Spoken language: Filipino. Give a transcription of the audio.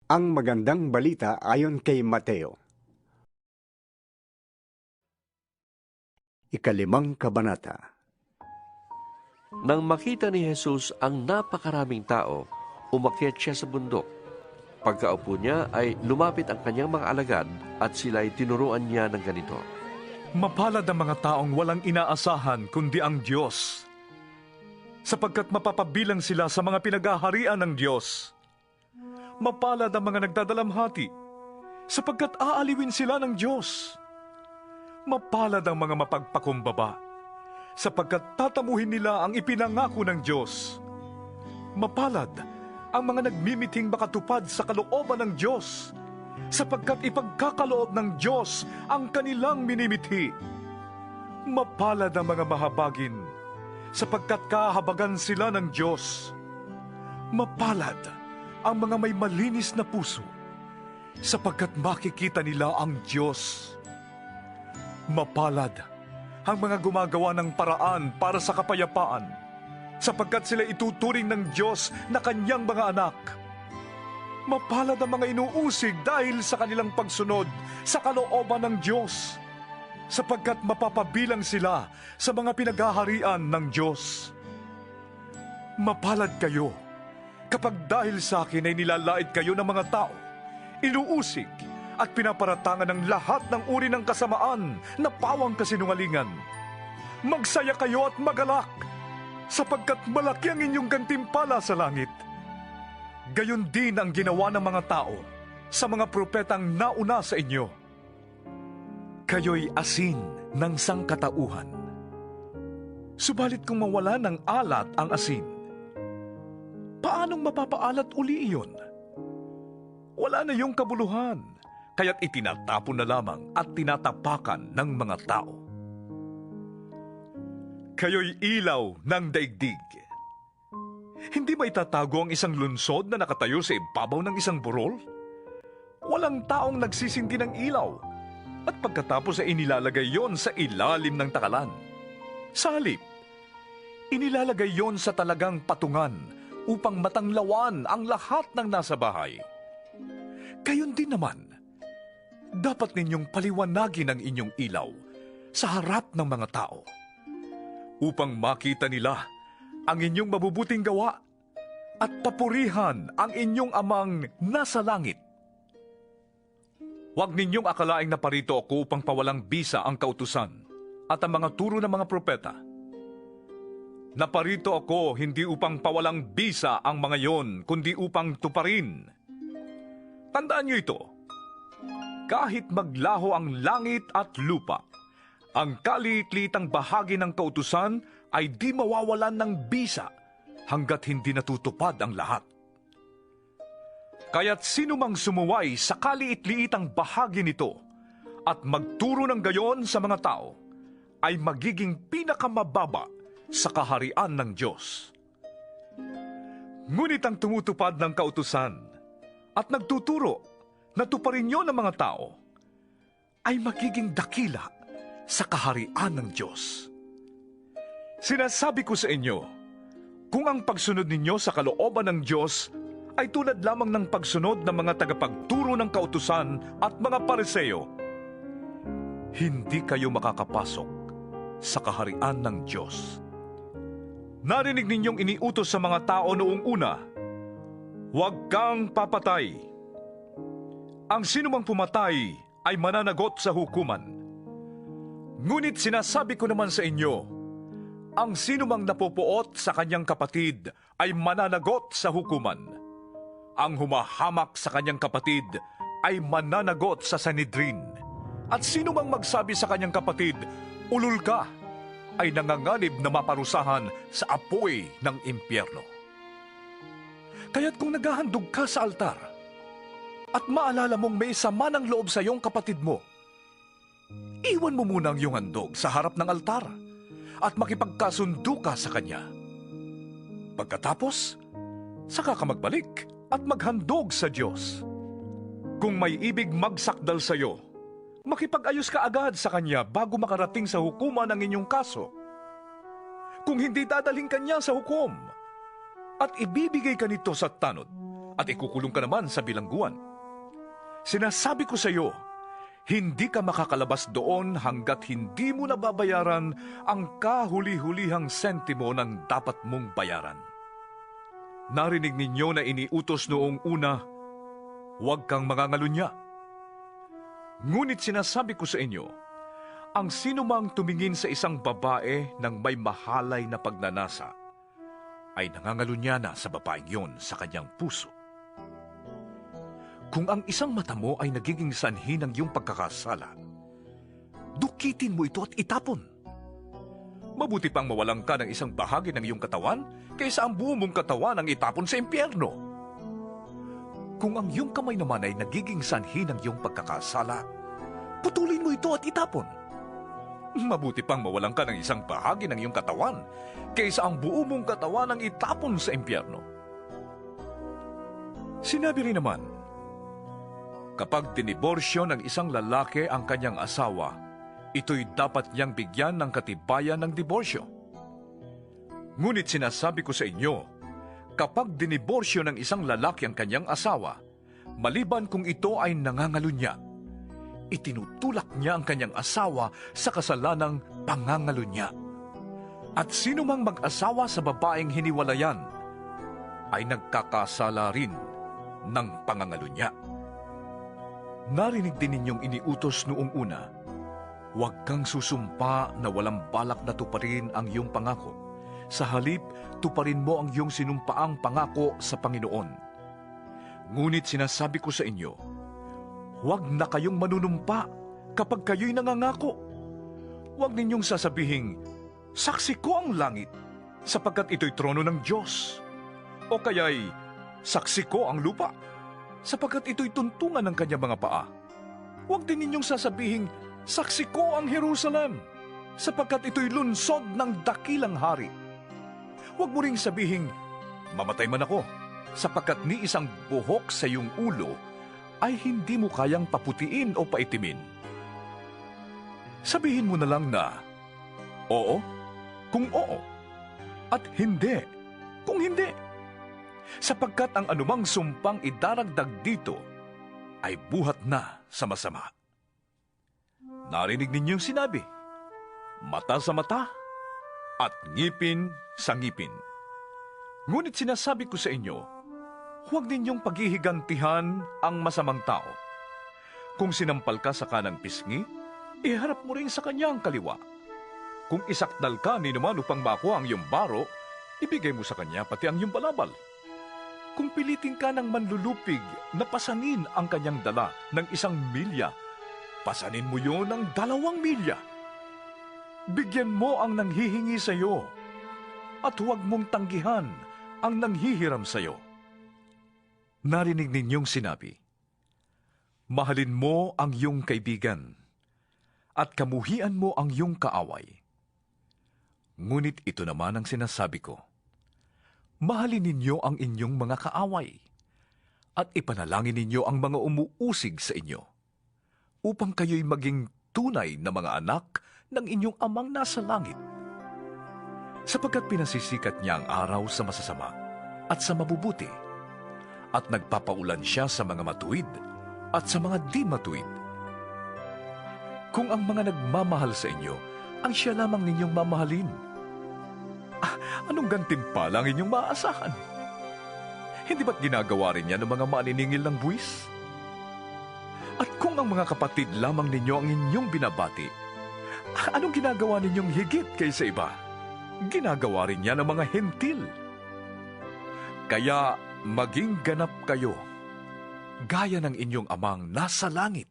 Ang magandang balita ayon kay Mateo. Ikalimang kabanata. Nang makita ni Jesus ang napakaraming tao, umakyat siya sa bundok. Pagkaupo niya ay lumapit ang kanyang mga alagad at sila'y tinuruan niya ng ganito. Mapalad ang mga taong walang inaasahan kundi ang Diyos, sapagkat mapapabilang sila sa mga pinagaharian ng Diyos. Mapalad ang mga nagdadalamhati, sapagkat aaliwin sila ng Diyos. Mapalad ang mga mapagpakumbaba, sapagkat tatamuhin nila ang ipinangako ng Diyos. Mapalad ang mga nagmimiting makatupad sa kalooban ng Diyos, sapagkat ipagkakaloob ng Diyos ang kanilang minimithi. Mapalad ang mga mahabagin, sapagkat kahabagan sila ng Diyos. Mapalad ang mga may malinis na puso, sapagkat makikita nila ang Diyos. Mapalad ang mga gumagawa ng paraan para sa kapayapaan, sapagkat sila ituturing ng Diyos na kanyang mga anak. Mapalad ang mga inuusig dahil sa kanilang pagsunod sa kalooban ng Diyos, sapagkat mapapabilang sila sa mga pinaghaharian ng Diyos. Mapalad kayo kapag dahil sa akin ay nilalait kayo ng mga tao, inuusig at pinaparatangan ng lahat ng uri ng kasamaan na pawang kasinungalingan. Magsaya kayo at magalak, sapagkat malaki ang inyong gantimpala sa langit. Gayon din ang ginawa ng mga tao sa mga propetang nauna sa inyo. Kayo'y asin ng sangkatauhan. Subalit kung mawala ng alat ang asin, paanong mapapaalat uli iyon? Wala na yung kabuluhan, kaya't itinatapon na lamang at tinatapakan ng mga tao. Kayo'y ilaw ng daigdig. Hindi ba itatago ang isang lunsod na nakatayo sa ibabaw ng isang burol? Walang taong nagsisindi ng ilaw, at pagkatapos ay inilalagay yon sa ilalim ng takalan. Sa halip, inilalagay yon sa talagang patungan upang matanglawan ang lahat ng nasa bahay. Gayon din naman, dapat ninyong paliwanagin ang inyong ilaw sa harap ng mga tao, upang makita nila ang inyong mabubuting gawa at papurihan ang inyong amang nasa langit. Huwag ninyong akalaing naparito ako upang pawalang bisa ang kautusan at ang mga turo ng mga propeta. Naparito ako hindi upang pawalang bisa ang mga yon, kundi upang tuparin. Tandaan niyo ito, kahit maglaho ang langit at lupa, ang kaliit-liitang bahagi ng kautusan ay di mawawalan ng bisa hanggat hindi natutupad ang lahat. Kaya't sino mang sumuway sa kaliit-liitang bahagi nito at magturo ng gayon sa mga tao ay magiging pinakamababa sa kaharian ng Diyos. Ngunit ang tumutupad ng kautusan at nagtuturo na tuparin niyo ng mga tao ay magiging dakila sa kaharian ng Diyos. Sinasabi ko sa inyo, kung ang pagsunod ninyo sa kalooban ng Diyos ay tulad lamang ng pagsunod ng mga tagapagturo ng kautusan at mga Pariseo, hindi kayo makakapasok sa kaharian ng Diyos. Narinig ninyong iniutos sa mga tao noong una, huwag kang papatay. Ang sinumang pumatay ay mananagot sa hukuman. Ngunit sinasabi ko naman sa inyo, ang sinumang napupuot sa kanyang kapatid ay mananagot sa hukuman. Ang humahamak sa kanyang kapatid ay mananagot sa Sanhedrin. At sino mang magsabi sa kanyang kapatid, ulul ka, ay nanganganib na maparusahan sa apoy ng impyerno. Kaya't kung naghahandog ka sa altar, at maalala mong may sama ng loob sa iyong kapatid mo, iwan mo muna ang iyong handog sa harap ng altar at makipagkasundo ka sa kanya. Pagkatapos, saka ka magbalik at maghandog sa Diyos. Kung may ibig magsakdal sa iyo, makipag-ayos ka agad sa kanya bago makarating sa hukuman ang inyong kaso. Kung hindi dadalhin kanya sa hukom at ibibigay ka nito sa tanod, at ikukulong ka naman sa bilangguan. Sinasabi ko sa iyo, hindi ka makakalabas doon hanggat hindi mo nababayaran ang kahuli-hulihang sentimo ng dapat mong bayaran. Narinig ninyo na iniutos noong una, huwag kang mangangalunya. Ngunit sinasabi ko sa inyo, ang sinumang tumingin sa isang babae ng may mahalay na pagnanasa, ay nangangalunya na sa babaeng yon sa kanyang puso. Kung ang isang mata mo ay nagiging sanhi ng iyong pagkakasala, dukitin mo ito at itapon. Mabuti pang mawalan ka ng isang bahagi ng iyong katawan kaysa ang buo mong katawan ang itapon sa impyerno. Kung ang iyong kamay naman ay nagiging sanhi ng iyong pagkakasala, putulin mo ito at itapon. Mabuti pang mawalan ka ng isang bahagi ng iyong katawan kaysa ang buo mong katawan ang itapon sa impyerno. Sinabi rin naman, kapag diniborsyo ng isang lalaki ang kanyang asawa, ito'y dapat niyang bigyan ng katibayan ng diborsyo. Ngunit sinasabi ko sa inyo, kapag diniborsyo ng isang lalaki ang kanyang asawa, maliban kung ito ay nangangalunya, itinutulak niya ang kanyang asawa sa kasalanang pangangalunya. At sino mang mag-asawa sa babaeng hiniwalayan, ay nagkakasala rin ng pangangalunya. Narinig din ninyong iniutos noong una, huwag kang susumpa na walang balak na tuparin ang iyong pangako. Sa halip, tuparin mo ang iyong sinumpaang pangako sa Panginoon. Ngunit sinasabi ko sa inyo, huwag na kayong manunumpa kapag kayo'y nangangako. Huwag ninyong sasabihing, saksi ko ang langit, sapagkat ito'y trono ng Diyos. O kaya'y, saksi ko ang lupa, sapagkat ito'y tuntungan ng kanyang mga paa. Huwag din ninyong sasabihing, saksi ko ang Jerusalem, sapagkat ito'y lunsod ng dakilang hari. Huwag mo ring sabihing, mamatay man ako, sapagkat ni isang buhok sa iyong ulo ay hindi mo kayang paputiin o paitimin. Sabihin mo na lang na, oo, kung oo, at hindi, kung hindi. Sapagkat ang anumang sumpang idaragdag dito ay buhat na sa masama. Narinig ninyong sinabi, mata sa mata at ngipin sa ngipin. Ngunit sinasabi ko sa inyo, huwag ninyong paghihigantihan ang masamang tao. Kung sinampal ka sa kanang pisngi, iharap mo rin sa kanyang kaliwa. Kung isakdal ka ni naman upang makuha ang iyong baro, ibigay mo sa kanya pati ang iyong balabal. Kung pilitin ka ng manlulupig na pasanin ang kanyang dala ng 1 milya, pasanin mo yon ng 2 milya. Bigyan mo ang nanghihingi sa iyo, at huwag mong tanggihan ang nanghihiram sa iyo. Narinig ninyong sinabi, mahalin mo ang iyong kaibigan, at kamuhian mo ang iyong kaaway. Ngunit ito naman ang sinasabi ko, mahalin ninyo ang inyong mga kaaway, at ipanalangin ninyo ang mga umuusig sa inyo, upang kayo'y maging tunay na mga anak ng inyong amang nasa langit. Sapagkat pinasisikat niya ang araw sa masasama at sa mabubuti, at nagpapaulan siya sa mga matuwid at sa mga di matuwid. Kung ang mga nagmamahal sa inyo, ang siya lamang ninyong mamahalin, anong gantimpala ang inyong maaasahan? Hindi ba't ginagawa rin yan ng mga maniningil ng buwis? At kung ang mga kapatid lamang ninyo ang inyong binabati, anong ginagawa ninyong higit kaysa iba? Ginagawa rin yan ng mga hentil. Kaya maging ganap kayo, gaya ng inyong amang nasa langit.